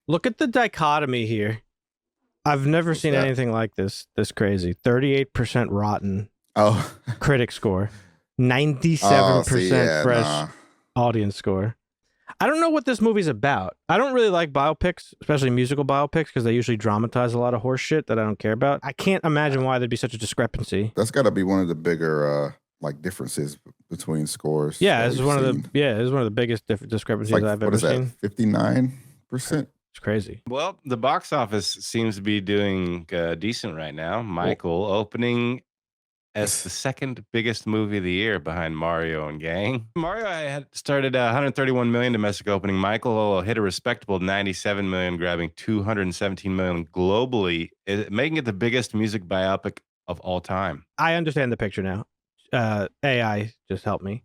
Look at the dichotomy here. I've never seen anything like this crazy. 38% rotten critic score. 97% fresh audience score. I don't know what this movie's about. I don't really like biopics, especially musical biopics, because they usually dramatize a lot of horse shit that I don't care about. I can't imagine why there'd be such a discrepancy. That's got to be one of the bigger differences between scores. Yeah, this is one of the biggest discrepancies I've ever seen. 59%. It's crazy. Well, the box office seems to be doing decent right now. Michael opening as the second biggest movie of the year behind Mario and Gang. Mario had started 131 million domestic opening. Michael hit a respectable 97 million, grabbing 217 million globally, making it the biggest music biopic of all time. I understand the picture now. AI just helped me.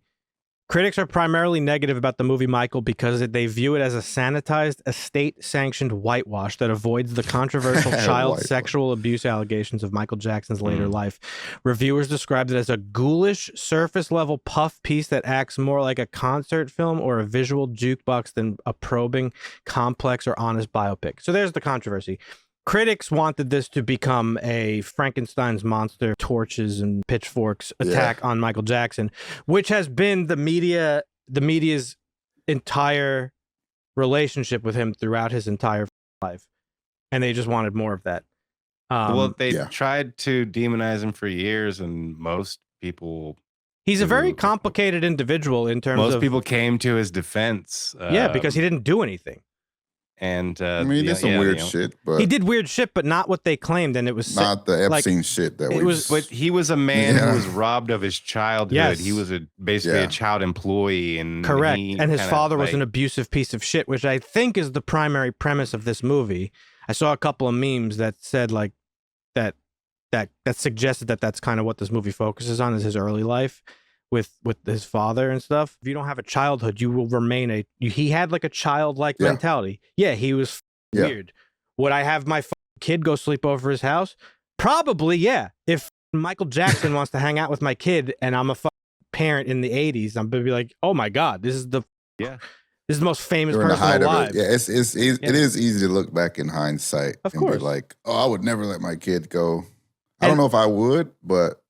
Critics are primarily negative about the movie Michael because they view it as a sanitized, estate-sanctioned whitewash that avoids the controversial child sexual abuse allegations of Michael Jackson's later life. Reviewers described it as a ghoulish, surface-level puff piece that acts more like a concert film or a visual jukebox than a probing, complex, or honest biopic. So there's the controversy. Critics wanted this to become a Frankenstein's monster, torches and pitchforks attack on Michael Jackson, which has been the media's entire relationship with him throughout his entire life. And they just wanted more of that. They tried to demonize him for years, and most people... He's a very complicated individual in terms of... Most people came to his defense. Because he didn't do anything. And he did some weird shit, but he did weird shit, but not what they claimed, and it was not the Epstein shit that But he was a man who was robbed of his childhood. Yes. He was basically a child employee, and correct. And his father was an abusive piece of shit, which I think is the primary premise of this movie. I saw a couple of memes that said that suggested that that's kind of what this movie focuses on, is his early life with his father and stuff. If you don't have a childhood, you will remain he had like a childlike mentality. Yeah, he was weird. Would I have my kid go sleep over his house? Probably, yeah. If Michael Jackson wants to hang out with my kid and I'm a parent in the 80s, I'm gonna be like, oh my God, this is the most famous person alive. It is easy to look back in hindsight and be like, oh, I would never let my kid go. I don't know if I would, but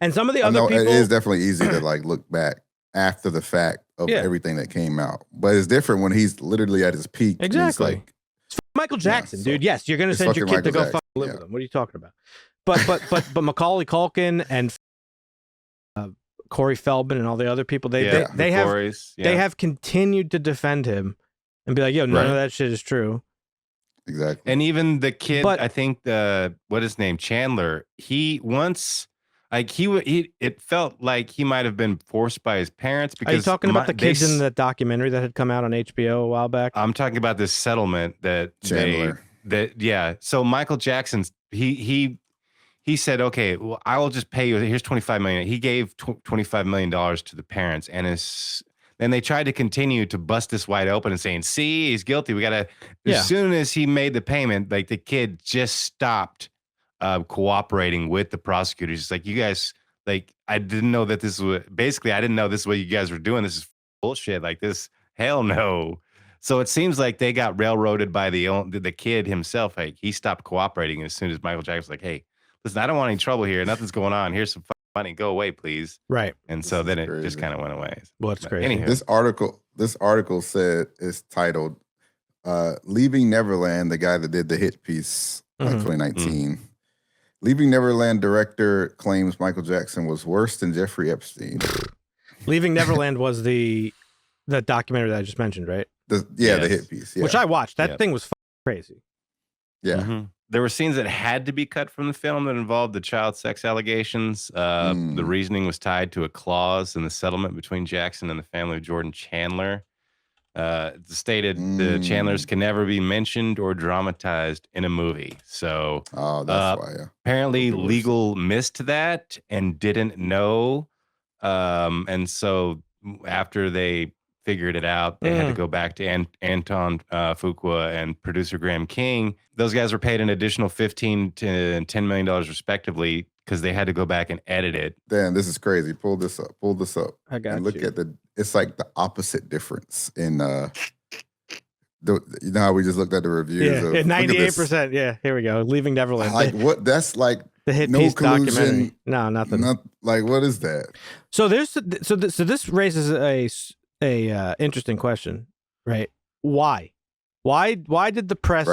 and some of the other people... It is definitely easy to look back after the fact of everything that came out. But it's different when he's literally at his peak. Exactly. It's Michael Jackson, dude. Yes, you're going to send your kid to go live with him. What are you talking about? But Macaulay Culkin and Corey Feldman and all the other people, they have continued to defend him and be like, yo, none of that shit is true. Exactly. And even the kid, I think what his name, Chandler, he once... it felt like he might have been forced by his parents. Because are you talking about the kids in the documentary that had come out on HBO a while back? I'm talking about this settlement that Chandler. So Michael Jackson's he said, okay, well, I will just pay you. Here's $25 million. He gave $25 million to the parents, and then they tried to continue to bust this wide open and saying, see, he's guilty. We gotta. As soon as he made the payment, the kid just stopped cooperating with the prosecutors. It's like, you guys, I didn't know that this was basically, I didn't know this is what you guys were doing. This is bullshit. Like this, hell no. So it seems like they got railroaded by the kid himself. He stopped cooperating as soon as Michael Jackson was like, hey, listen, I don't want any trouble here. Nothing's going on. Here's some money. Go away, please. Right. And so then it just kind of went away. Well, it's crazy. Anywho. This article is titled Leaving Neverland, the guy that did the hit piece in 2019. Leaving Neverland director claims Michael Jackson was worse than Jeffrey Epstein. Leaving Neverland was the documentary that I just mentioned, right? The hit piece. Yeah. Which I watched. That thing was crazy. Yeah. Mm-hmm. There were scenes that had to be cut from the film that involved the child sex allegations. The reasoning was tied to a clause in the settlement between Jackson and the family of Jordan Chandler. Stated the Chandlers can never be mentioned or dramatized in a movie. So that's why. Yeah. Apparently legal missed that and didn't know. And so after they figured it out, they had to go back to Anton Fuqua and producer Graham King. Those guys were paid an additional $15 to $10 million respectively because they had to go back and edit it. Dan, this is crazy. Pull this up. I got and look you. at it's like the opposite difference in You know how we just looked at the reviews? Yeah, of, 98%. Yeah, here we go. Leaving Neverland. Like what? That's like the hit no piece collusion. documentary. No, nothing. Like what is that? So this raises a interesting question, right? Why did the press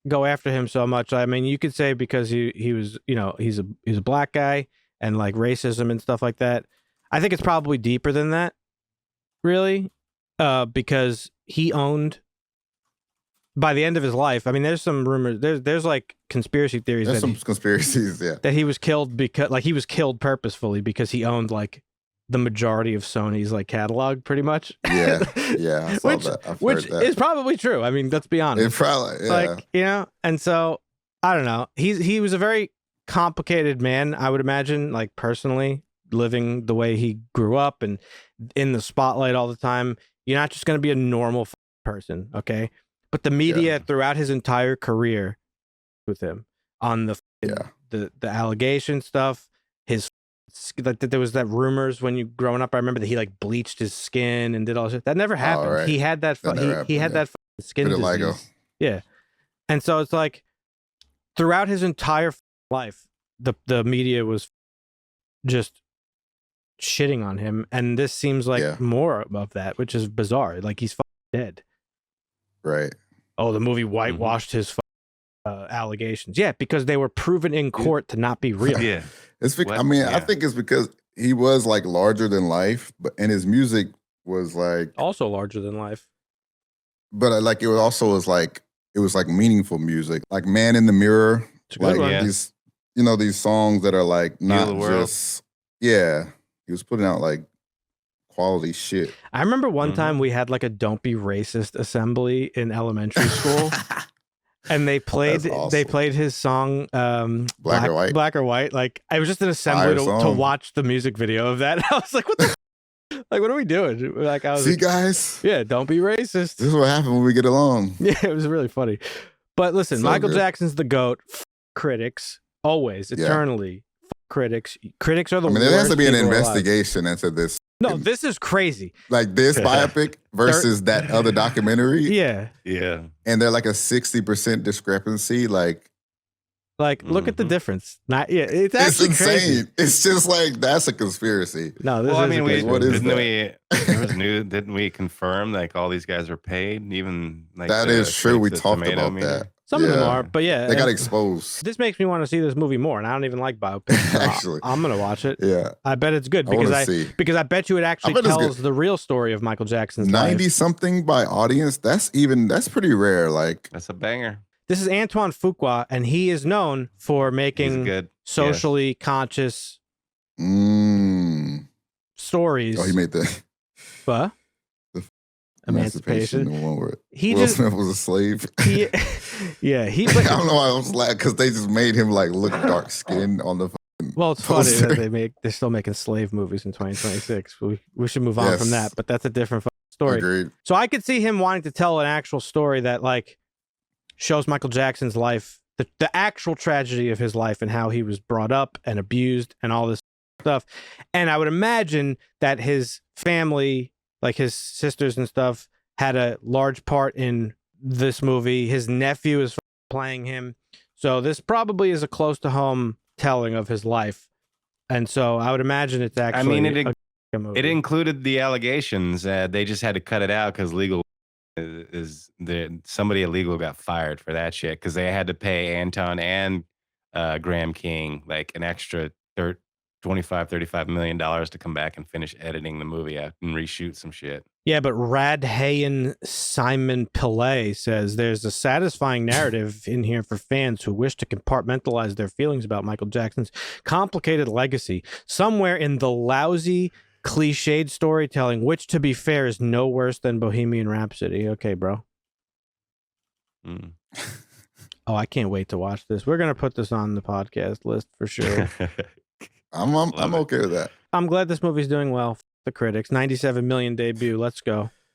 go after him so much? I mean, you could say because he was, you know, he's a black guy and like racism and stuff like that. I think it's probably deeper than that, really, because he owned. By the end of his life, I mean, there's some rumors. There's like conspiracy theories. There's some conspiracies, yeah. That he was killed because, like, he was killed purposefully because he owned like the majority of Sony's like catalog, pretty much. Yeah, I saw that. Which is probably true. I mean, let's be honest. It probably, yeah. Like, you know, and so I don't know. He was a very complicated man, I would imagine. Like personally, living the way he grew up and in the spotlight all the time. You're not just going to be a normal person, okay? But the media throughout his entire career with him on the allegation stuff, his like there was that rumors when you growing up. I remember that he like bleached his skin and did all this shit. That never happened. Right. He had that. He had that skin disease. Yeah, and so it's like throughout his entire life, the media was just shitting on him, and this seems like more of that, which is bizarre. Like he's dead. Right. Oh, the movie whitewashed his allegations. Yeah, because they were proven in court to not be real. Yeah. It's because, I mean, I think it's because he was like larger than life, and his music was like also larger than life. But like it was like meaningful music, like Man in the Mirror, like these, you know, these songs that are like not just he was putting out like quality shit. I remember one time we had like a "Don't Be Racist" assembly in elementary school, and they played his song Black or White. Like I was just an assembly to watch the music video of that. And I was like, what the like what are we doing? Like I was See guys? Yeah, don't be racist. This is what happened when we get along. Yeah, it was really funny. But listen, so Michael Jackson's the GOAT. Critics, always, eternally. Critics are the worst. I mean, there has to be an investigation into this. No, this is crazy. Like this biopic versus that other documentary. Yeah. And they're like a 60% discrepancy. Like look at the difference. It's actually insane. Crazy. It's just like that's a conspiracy. No, this didn't we confirm like all these guys are paid? Even like that is true. We talked about that. Some of them are, but they got exposed. This makes me want to see this movie more, and I don't even like biopics. So actually, I'm gonna watch it. Yeah, I bet it's good because I bet you it actually tells the real story of Michael Jackson's 90 life. Something by audience. That's pretty rare. Like that's a banger. This is Antoine Fuqua, and he is known for making socially conscious stories. Oh, he made the Emancipation. The one where Will Smith was a slave. I don't know why I was laughing because they just made him like look dark skinned on the. Well, it's poster. Funny that they're still making slave movies in 2026. We should move on from that, but that's a different story. Agreed. So I could see him wanting to tell an actual story that like shows Michael Jackson's life, the actual tragedy of his life and how he was brought up and abused and all this stuff. And I would imagine that his family, like his sisters and stuff, had a large part in this movie. His nephew is playing him. So this probably is a close to home telling of his life. And so I would imagine it's actually a movie. It included the allegations. They just had to cut it out because legal somebody illegal got fired for that shit because they had to pay Anton and Graham King like an extra $25-35 million to come back and finish editing the movie and reshoot some shit. Yeah, but Radhayan Simon Pillay says there's a satisfying narrative in here for fans who wish to compartmentalize their feelings about Michael Jackson's complicated legacy. Somewhere in the lousy, cliched storytelling, which, to be fair, is no worse than Bohemian Rhapsody. Okay, bro. Oh, I can't wait to watch this. We're going to put this on the podcast list for sure. I'm okay with that. I'm glad this movie's doing well. The critics, 97 million debut. Let's go.